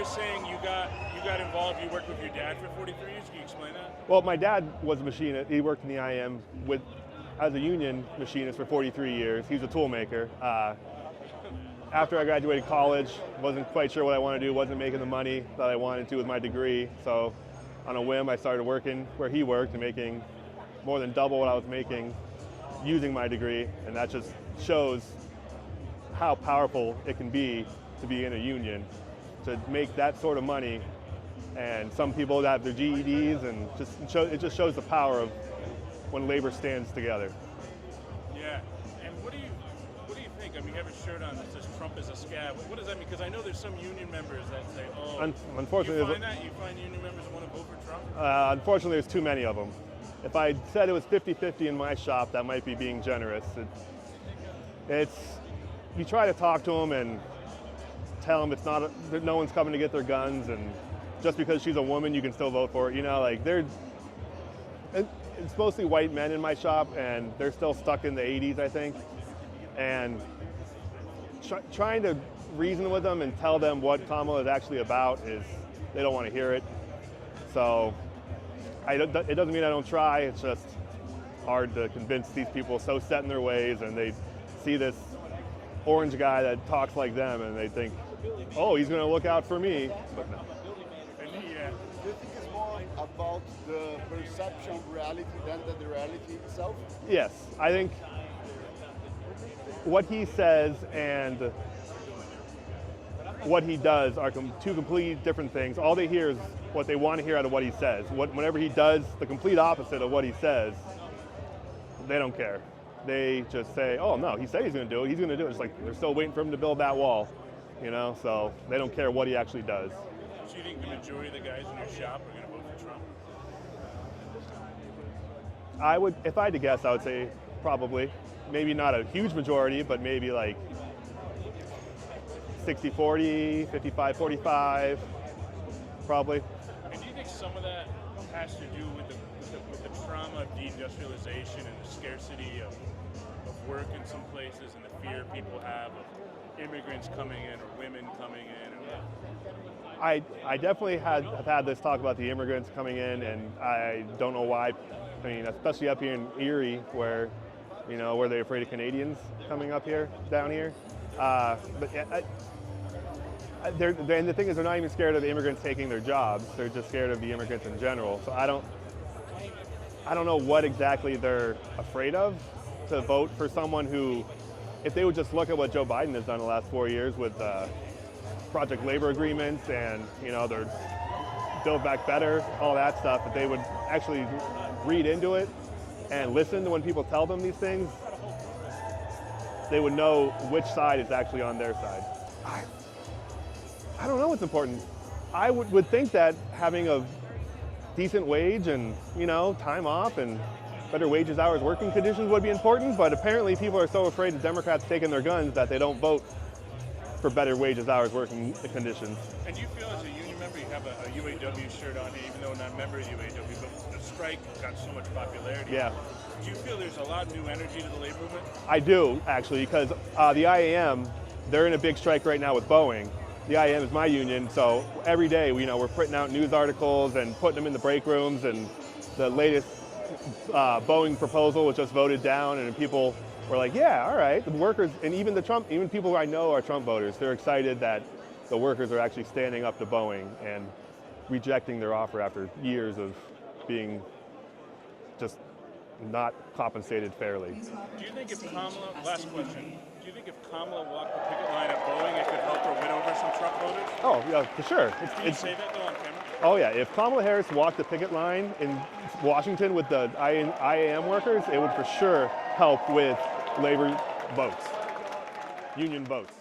were saying you got involved. You worked with your dad for 43 years. Can you explain that? Well, my dad was a machinist. He worked in the IM as a union machinist for 43 years. He was a tool maker. After I graduated college, wasn't quite sure what I wanted to do, wasn't making the money that I wanted to with my degree. So on a whim, I started working where he worked and making more than double what I was making using my degree. And that just shows how powerful it can be to be in a union, to make that sort of money. And some people that have their GEDs, and it just shows the power of when labor stands together. Yeah. And what do you think? I mean, you have a shirt on that says Trump is a scab. What does that mean? Because I know there's some union members that say, oh, unfortunately, you find union members want to vote for Trump? Unfortunately, there's too many of them. If I said it was 50-50 in my shop, that might be being generous. You try to talk to them and tell them that no one's coming to get their guns, and just because she's a woman, you can still vote for it. You know, like it's mostly white men in my shop, and they're still stuck in the 80s, I think. And trying to reason with them and tell them what Kamala is actually about they don't want to hear it. So it doesn't mean I don't try. It's just hard to convince these people so set in their ways, and they see this orange guy that talks like them, and they think, oh, he's going to look out for me. But no. Do you think it's more about the perception of reality than the reality itself? Yes, I think what he says and what he does are two completely different things. All they hear is what they want to hear out of what he says. Whenever he does the complete opposite of what he says, they don't care. They just say, oh no, he said he's going to do it, he's going to do it. It's like they're still waiting for him to build that wall, you know, so they don't care what he actually does. Do you think the majority of the guys in your shop are going to vote for Trump? If I had to guess, I would say probably. Maybe not a huge majority, but maybe like 60-40, 55-45, probably. And do you think some of that has to do with the trauma of deindustrialization and the scarcity of work in some places, and the fear people have of immigrants coming in or women coming in? I definitely have had this talk about the immigrants coming in, and I don't know why. I mean, especially up here in Erie, where they're afraid of Canadians coming up here, down here. And the thing is, they're not even scared of the immigrants taking their jobs. They're just scared of the immigrants in general. So I don't know what exactly they're afraid of to vote for someone who, if they would just look at what Joe Biden has done the last 4 years with project labor agreements and their Build Back Better, all that stuff, that they would actually read into it and listen to when people tell them these things, they would know which side is actually on their side. I don't know what's important. I would think that having a decent wage and time off and better wages, hours, working conditions would be important, but apparently people are so afraid of Democrats taking their guns that they don't vote for better wages, hours, working conditions. And you feel as a union member, you have a UAW shirt on, even though not a member of UAW, but the strike got so much popularity. Yeah. Do you feel there's a lot of new energy to the labor movement? I do, actually, because the IAM, they're in a big strike right now with Boeing. The IAM is my union, so every day we're putting out news articles and putting them in the break rooms, and the latest Boeing proposal was just voted down, and people were like, yeah, all right. The workers, and even people who I know are Trump voters, they're excited that the workers are actually standing up to Boeing and rejecting their offer after years of being just not compensated fairly. Do you think if Kamala, last question, do you think if Kamala walked the picket line at Boeing, it could help her win over some Trump voters? Oh, yeah, for sure. Can you say that though on camera? Oh yeah, if Kamala Harris walked the picket line in Washington with the IAM workers, it would for sure help with labor votes, union votes.